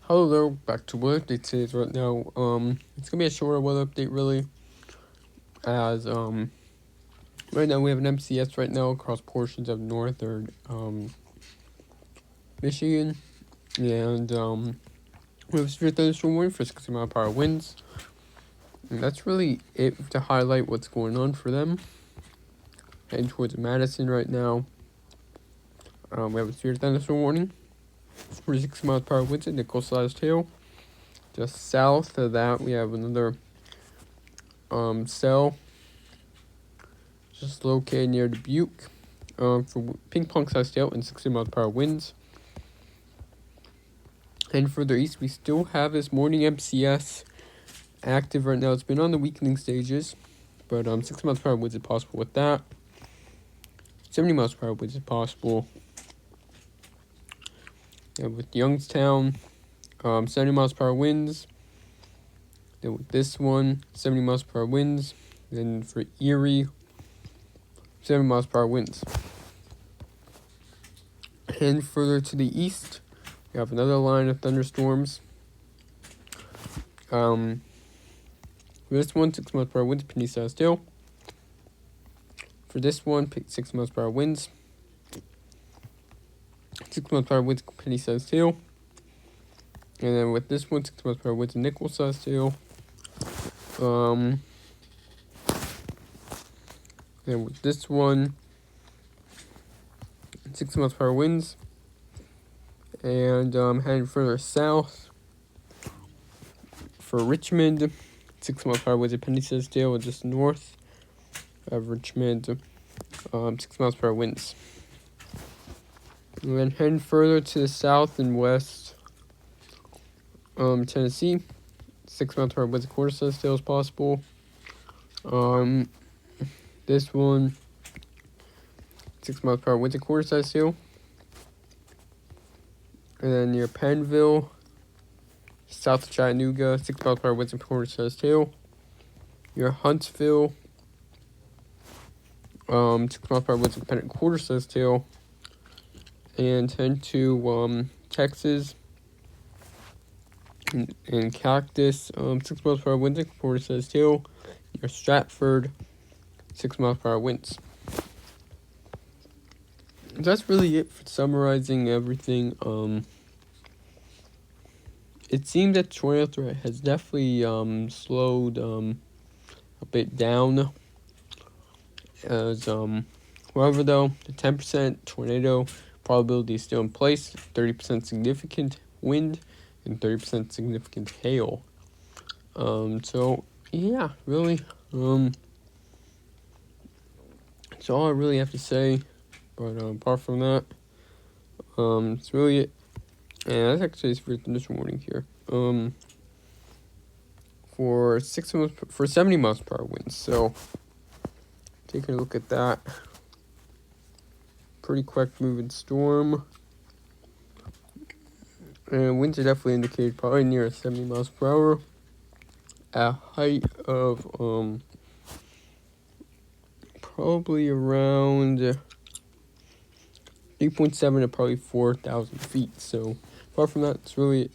Hello there, back to weather update today right now. It's gonna be a shorter weather update really, as right now we have an MCS right now across portions of northern Michigan, and we have a severe thunderstorm warning for 60-mile-per-hour winds. And that's really it to highlight what's going on for them. Heading towards Madison right now. We have a severe thunderstorm warning for 60-mile-per-hour winds in Nichols Tail. Just south of that, we have another cell just located near Dubuque for ping pong sized hail and 60-mile-per-hour winds. And further east, we still have this morning MCS active right now. It's been on the weakening stages, but 60-mile-per-hour winds is possible with that. 70-mile-per-hour winds is possible. And with Youngstown, 70-mile-per-hour winds. Then with this one, 70-mile-per-hour winds. Then for Erie, 70-mile-per-hour winds. And further to the east, we have another line of thunderstorms. For this one, 6-mile-per-hour winds, penny-sized hail. For this one, 6-mile-per-hour winds. 6-mile-per-hour winds, penny-sized hail. And then with this one, 6-mile-per-hour winds, nickel-sized hail. Then with this one, 6-mile-per-hour winds. And heading further south, for Richmond, 6-mile-per-hour winds, penny-sized hail, and just north of Richmond, 6-mile-per-hour winds. And then heading further to the south and west, Tennessee, 6-mile-per-hour winds, quarter-sized hail is possible. This one, 6-mile-per-hour winds, quarter-sized hail. And then near Pennville, south of Chattanooga, 6-mile-per-hour winds, quarter-sized hail. Near Huntsville, 6-mile-per-hour winds, quarter-sized hail. And head to Texas, in Cactus, 6-mile-per-hour winds, quarter-sized hail. Near Stratford, 6-mile-per-hour winds. That's really it for summarizing everything. It seems that tornado threat has definitely slowed a bit down. As however though, the 10% tornado probability is still in place, 30% significant wind, and 30% significant hail. So yeah, really, that's all I really have to say. But apart from that, it's really it. And that's actually for this morning here. For 70 miles per hour winds. So taking a look at that. Pretty quick moving storm. And winds are definitely indicated probably near 70 miles per hour. At height of probably around 3.7 to probably 4,000 feet. So apart from that, it's really